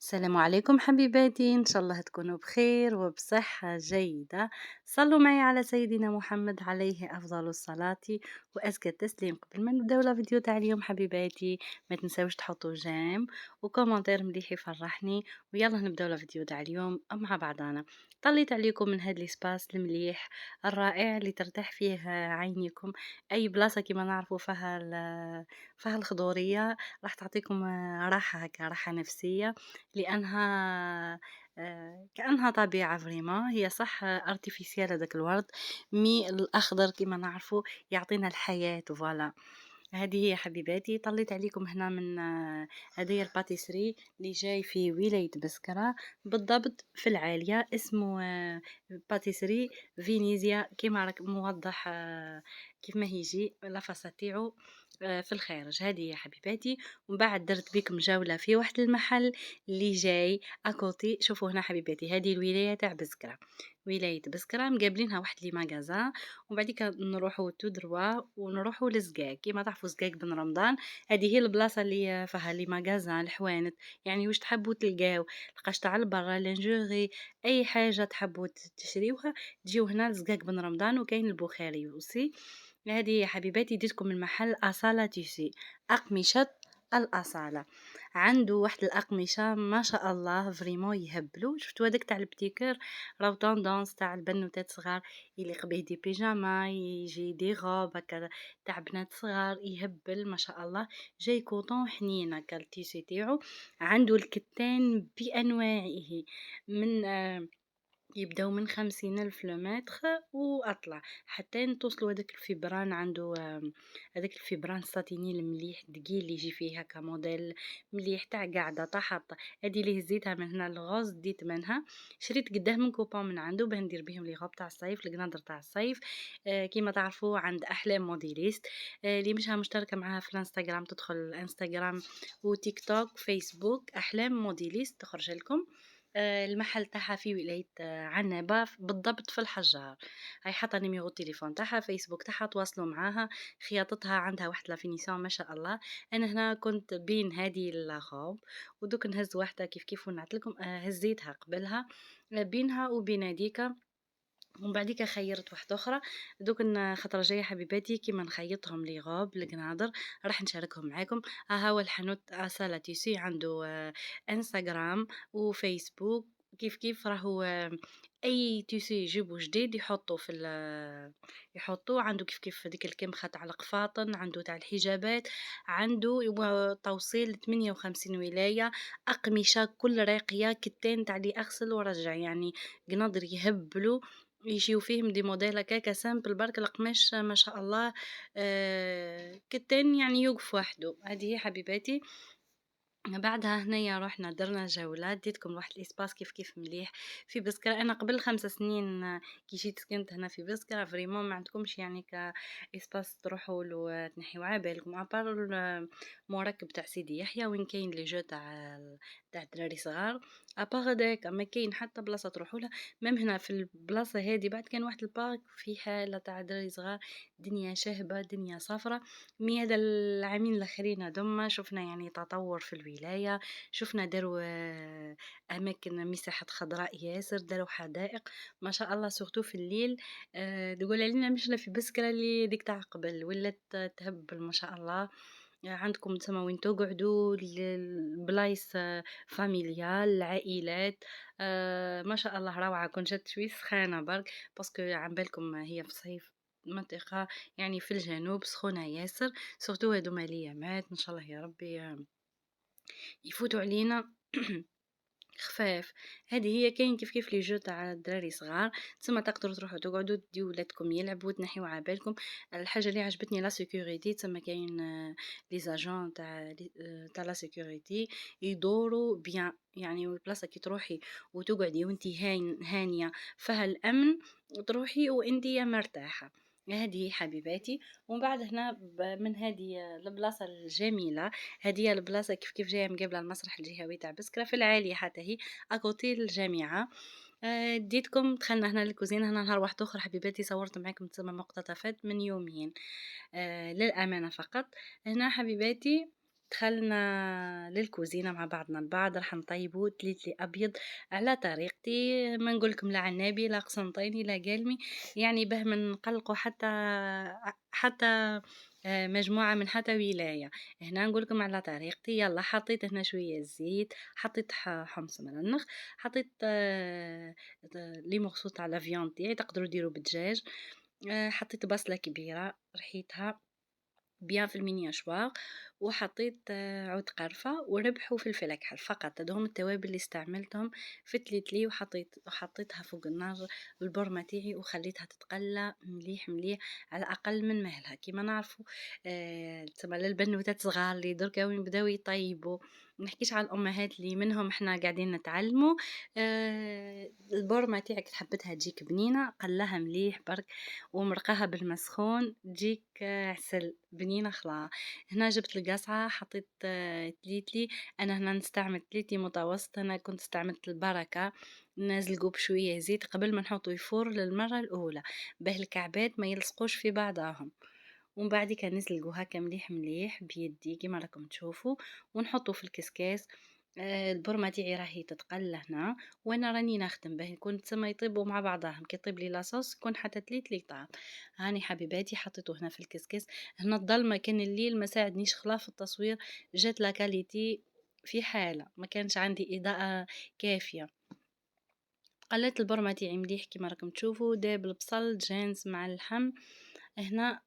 السلام عليكم حبيباتي، إن شاء الله تكونوا بخير وبصحة جيدة. صلوا معي على سيدنا محمد عليه أفضل الصلاة وأزكى التسليم. قبل ما نبداو لا فيديو تاع اليوم حبيباتي، ما تنساوش تحطوا جيم وكومنتير مليح يفرحني. ويلا نبداو لا فيديو تاع اليوم مع بعضنا. طليت عليكم من هاد الاسباس المليح الرائع اللي ترتاح فيه عينيكم. اي بلاصه كما نعرفوا فيها الخضوريه راح تعطيكم راحه، هكا راحه نفسيه، لأنها كأنها طبيعة فريمون. هي صح artificial هذاك الورد، مي الأخضر كما نعرفوا يعطينا الحياة. فوالا، هذه هي حبيباتي. طليت عليكم هنا من هدايا الباتيسري اللي جاي في ولاية بسكرة، بالضبط في العالية. اسمه باتيسري فينيزيا كما راك موضح، كيف ما يجي لافاسا تاعو في الخارج. هذه يا حبيباتي. ومن بعد درت بكم جولة في واحد المحل اللي جاي اكوتي. شوفوا هنا حبيباتي، هذه الولاية تاع بسكرة، ولاية بسكرة مقابلينها واحد لي ماغازان. وبعديك نروحوا تو دروا ونروحوا لزقاق. كيما تعرفوا زقاق بن رمضان، هذه هي البلاصه اللي فيها لي ماغازان الحوانت. يعني واش تحبوا تلقاو لقاش تاع البرا لينجوري، اي حاجه تحبوا تشريوها تجيو هنا لزقاق بن رمضان. وكاين البخاري وسي. هذه يا حبيباتي ديتكم المحل أصالة تيسي، أقمشة الأصالة. عنده واحد الأقمشة ما شاء الله فريمون يهبلوا. شفتوا هذاك تاع البتيكر، راهو طوندونس تاع البنوتات صغار، يليق به دي بيجاما، يجي دي غوب هكا تاع بنات صغار، يهبل ما شاء الله. جاي كوطون حنين هكا التيسي تاعو. عنده الكتان بأنواعه، من يبداو من 50,000 لمتر وأطلع حتى توصلوا هذاك الفبران. عنده هذاك الفبران ساتيني المليح دقيل اللي يجي فيه هكا موديل مليح تاع قاعدة تحط. هذه اللي هزيتها من هنا الغوز، ديت منها شريت قداه من كوبون من عنده باه ندير بهم لي غوب تاع الصيف، القناضر تاع الصيف. كيما تعرفوا عند احلام موديليست، اللي مشها مشتركه معاها في الانستغرام، تدخل الانستغرام وتيك توك فيسبوك احلام موديليست تخرج لكم. المحل تاعها في ولاية عنابة، بالضبط في الحجار. هاي حاطة نيميرو التليفون تاعها، فيسبوك تاعها، تواصلوا معاها. خياطتها عندها واحد لافينيسيون ما شاء الله. انا هنا كنت بين هذه الخوب ودوك نهز واحدة كيف كيف ونعطلكم. هزيتها قبلها بينها وبين هذيك، ومن بعديك خيرت واحدة أخرى. دوك خطرة جاية حبيباتي كيما نخيطهم لي غوب القناضر راح نشاركهم معاكم. ها هو الحانوت أصالة تيسي، عنده انستغرام وفيسبوك. كيف كيف راهو اي تيسي يجيبوا جديد يحطوا في يحطوا عنده. كيف كيف ديك الكمخة تاع القفاطن، عنده تاع الحجابات، عنده توصيل 58 ولاية. أقمشة كل راقية، كتان تاع لي أغسل ورجع، يعني قناضر يهبلوا. يجيو فيهم دي موديل هكاكا سامبل برك القماش ما شاء الله. كتان يعني يوقف وحده. هذه هي حبيباتي. بعدها هنايا رحنا درنا جولة، ديتكم واحد الاسباس كيف كيف مليح في بسكرة. انا قبل 5 سنين كي جيت سكنت هنا في بسكرة. فريمون ما عندكمش يعني كاسباس تروحوا له تنحيو عبالكم ابار المركب تاع سيدي يحيى وين كاين لي جو تاع الدراري صغار. ابار هداك ما كاين حتى بلاصة تروحوا لها. ميم هنا في البلاصة هذه بعد كان واحد البارك في حالة تاع دراري صغار، دنيا شهبة دنيا صفرة. مي هذا العامين الاخرين هذوما شفنا يعني تطور في الولاية. شفنا داروا اماكن مساحة خضراء ياسر، داروا حدائق ما شاء الله سورتو في الليل. تقول علينا مشنا في بسكرة اللي ديك تاع قبل ولات تهبل ما شاء الله. عندكم تما وين تقعدوا البلايص فاميليال العائلات. ما شاء الله روعة. كون جات شوي سخانة برك باسكو عن بالكم هي في صيف، منطقة يعني في الجنوب سخونة ياسر. سورتو هادو ماليامات ان شاء الله يا ربي يفوتوا علينا خفاف. هذه هي كاين كيف كيف لي جو تاع الدراري صغار. تسمى تقدروا تروحوا تقعدوا تديو ولادكم يلعبوا تنحيو عبالكم. الحاجه اللي عجبتني لا سيكوريتي. تسمى كاين لي زاجون تاع لا سيكوريتي يدوروا بيان. يعني البلاصه كي تروحي وتقعدي وانتي هانيه فيها الامن، تروحي وانتي مرتاحه. هذه حبيباتي. ومن بعد هنا من هذه البلاصه الجميله، هذه البلاصه كيف كيف جايه مقابله المسرح الجهوي تاع بسكره في العاليه حتى هي اكوتي الجامعه. ديتكم دخلنا هنا للكوزينه. هنا نهار واحد اخر حبيباتي صورت معاكم تسمى مقتطفات من يومين للامانه فقط. هنا حبيباتي دخلنا للكوزينة مع بعضنا البعض راح نطيبوا تليتلي أبيض على طريقتي، ما نقولكم لا عنابي لا قسنطيني لا قلمي، يعني باه ما نقلقوا حتى مجموعة من حتى ولاية. هنا نقولكم على طريقتي. يلا حطيت هنا شوية زيت، حطيت حمص مرنخ، حطيت لي مغصوص تاع لا فياند تاعي، تقدروا ديروا بدجاج. حطيت بصلة كبيرة رحيتها بيان في المينياشوار، وحطيت عود قرفة وربح وفلفل أكحل فقط. هادو هما التوابل اللي استعملتهم في التليتلي، وحطيتها فوق النار البرمة تاعي وخليتها تتقلى مليح مليح على أقل من مهلها. كيما نعرفوا تسمى للبنوتات صغار اللي دركا وين بداو يطيبوا، منحكيش على الأمهات اللي منهم احنا قاعدين نتعلموا. البرمة تاعك تحبتها تجيك بنينة، قلاها مليح برك ومرقاها بالما سخون تجيك عسل بنينة خلا. هنا جبت القصعة حطيت تليتلي. أنا هنا نستعمل تليتلي متوسط، أنا كنت استعملت البركة، نزلقوا بشوية زيت قبل ما نحطوا يفور للمرة الأولى باه الكعبات ما يلصقوش في بعضهم، ومن بعد كان نسلقوا هكا مليح مليح بيدي كيما راكم تشوفوا، ونحطوا في الكسكاس. البرمة تاعي راهي تتقلى هنا، وانا راني نخدم باه يكون تسمى يطيبوا مع بعضهم، كي يطيب لي لاصوص يكون حتى تليتلي طاب. هاني حبيباتي حطيته هنا في الكسكاس. هنا الظلمة كان الليل ما ساعدنيش خلا في التصوير، جات لا كاليتي في حالة ما كانش عندي إضاءة كافية. قليت البرمة تاعي مليح كيما راكم تشوفوا، داب البصل جانس مع اللحم. هنا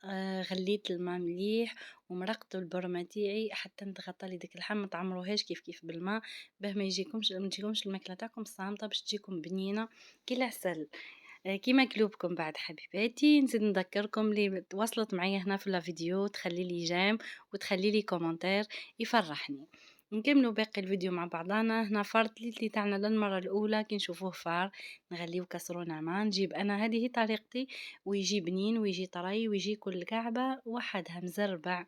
غليت الماء مليح ومرقت البرمة تاعي حتى نتغطى ديك اللحم، ما تعمروهاش كيف كيف بالماء باه ما تجيكمش الماكله تاعكم صامته، باش تجيكم بنينه كي العسل. كيما قلوبكم بعد حبيباتي. نزيد نذكركم اللي وصلت معايا هنا في الفيديو تخلي لي جيم وتخلي لي كومنتير يفرحني. نكملوا باقي الفيديو مع بعضنا. هنا فار تليتلي تاعنا للمره الاولى كي نشوفوه فار نغليو كسرو نعمان، نجيب انا هذه طريقتي، ويجي بنين ويجي طري ويجي كل كعبه وحدها مزربع.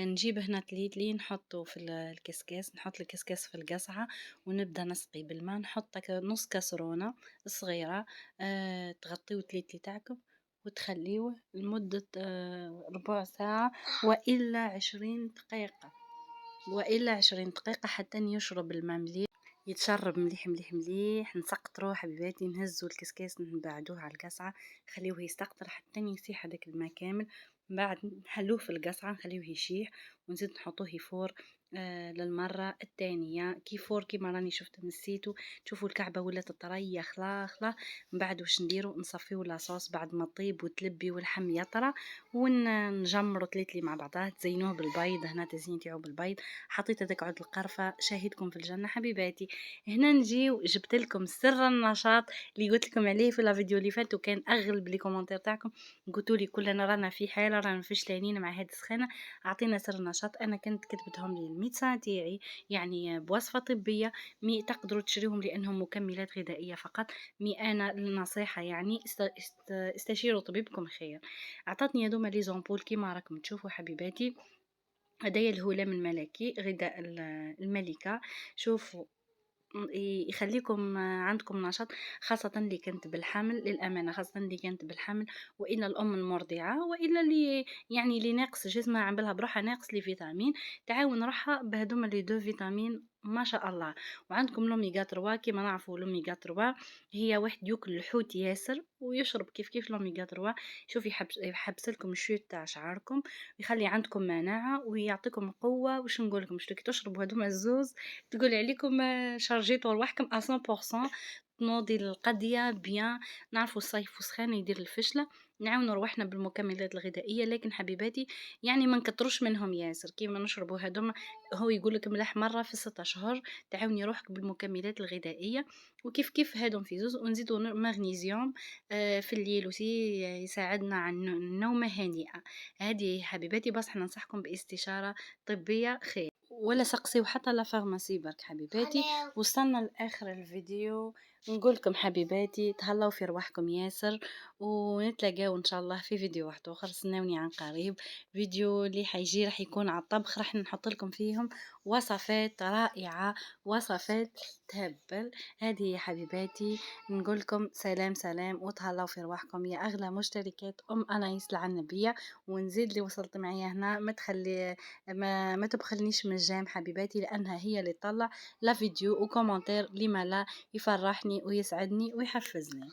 نجيب هنا تليتلي نحطه في الكسكاس، نحط الكسكاس في القصعة ونبدأ نسقي بالماء، نحط نص كسرونة صغيرة. تغطيو تليتلي تاعكم وتخليوه لمدة ربع ساعة وإلا 20 دقيقة، حتى يشرب الماء مليح، يتشرب مليح مليح مليح. نسقطروه حبيباتي، نهزو الكسكاس نبعدوه على القصعة، خليوه يستقطر حتى يسيح هذاك الماء كامل. من بعد نحلوه في القصعة نخليوه يشيح، ونزيد نحطوه يفور للمرة الثانية كي فور كيما راني شفت نسيتو. تشوفوا الكعبة ولات طرية خلا خلا. من بعد واش نديرو؟ نصفيو لاصوص بعد ما طيب وتلبي واللحم يطرى، ونجمرو تليتلي مع بعضها، تزينوه بالبيض. هنا تزيين تاعو بالبيض، حطيت هذاك عود القرفة شاهدكم في الجنة حبيباتي. هنا نجيو جبت لكم سر النشاط اللي قلت لكم عليه في الفيديو اللي فات، وكان اغلب لي كومنتير تاعكم قلتوا لي كلنا رانا في حاله رانا فشلانين مع هاد السخانه. اعطينا سر النشاط. انا كنت كتبتهم لي الميدسان تاعي، يعني بوصفه طبيه، مي تقدروا تشريهم لانهم مكملات غذائيه فقط. مي انا النصيحه يعني استشيروا طبيبكم خير. اعطتني هذوما لي زامبول كيما راكم تشوفوا حبيباتي. هدايا الهلام الملكي غذاء الملكة. شوفوا يخليكم عندكم نشاط، خاصة اللي كانت بالحمل، للأمانة خاصة اللي كانت بالحمل، وإلا الأم المرضعة، وإلا اللي يعني اللي ناقص جسمها عم بالها بروحها ناقص لي فيتامين، تعاون روحها بهدوما لي دو فيتامين ما شاء الله. وعندكم لوميغا 3 كيما نعرفوا لوميغا 3 هي واحد ياكل الحوت ياسر ويشرب كيف كيف لوميغا 3. شوف يحبس لكم الشوية تاع شعركم، يخلي عندكم مناعة ويعطيكم قوة. وش نقول لكم؟ شتو كي تشربوا هذوما الزوز تقول عليكم شارجيتو رواحكم 100%. تنوضي القضية بيان. نعرفوا الصيف وسخان يدير الفشلة، نعاونوا رواحنا بالمكملات الغذائية، لكن حبيباتي يعني ما نكتروش منهم ياسر كيما نشربوا هذوما. هو يقول لك ملح مرة في 6 أشهر، تعاوني روحك بالمكملات الغذائية وكيف كيف هادم في زوز. ونزيدوا مغنيسيوم في الليل وسي يساعدنا على النومة هانئة. هذه حبيباتي بصح ننصحكم باستشارة طبية خير. ولا سقسيو حتى لا فارماسي برك حبيباتي. وصلنا لاخر الفيديو، نقولكم حبيباتي تهلاو في رواحكم ياسر، ونتلاقاو ان شاء الله في فيديو واحد اخر، استناوني عن قريب. فيديو اللي حيجي راح يكون على الطبخ، راح نحط لكم فيهم وصفات رائعة، وصفات تهبل. هذه يا حبيباتي، نقولكم سلام سلام، وتهلاو في رواحكم يا اغلى مشتركات انايس العنبية. ونزيد اللي وصلت معايا هنا، ما تخلي ما تبخلنيش من الجيم حبيباتي، لأنها هي اللي تطلع لا فيديو وكومنتير لما لا يفرحني ويسعدني ويحفزني.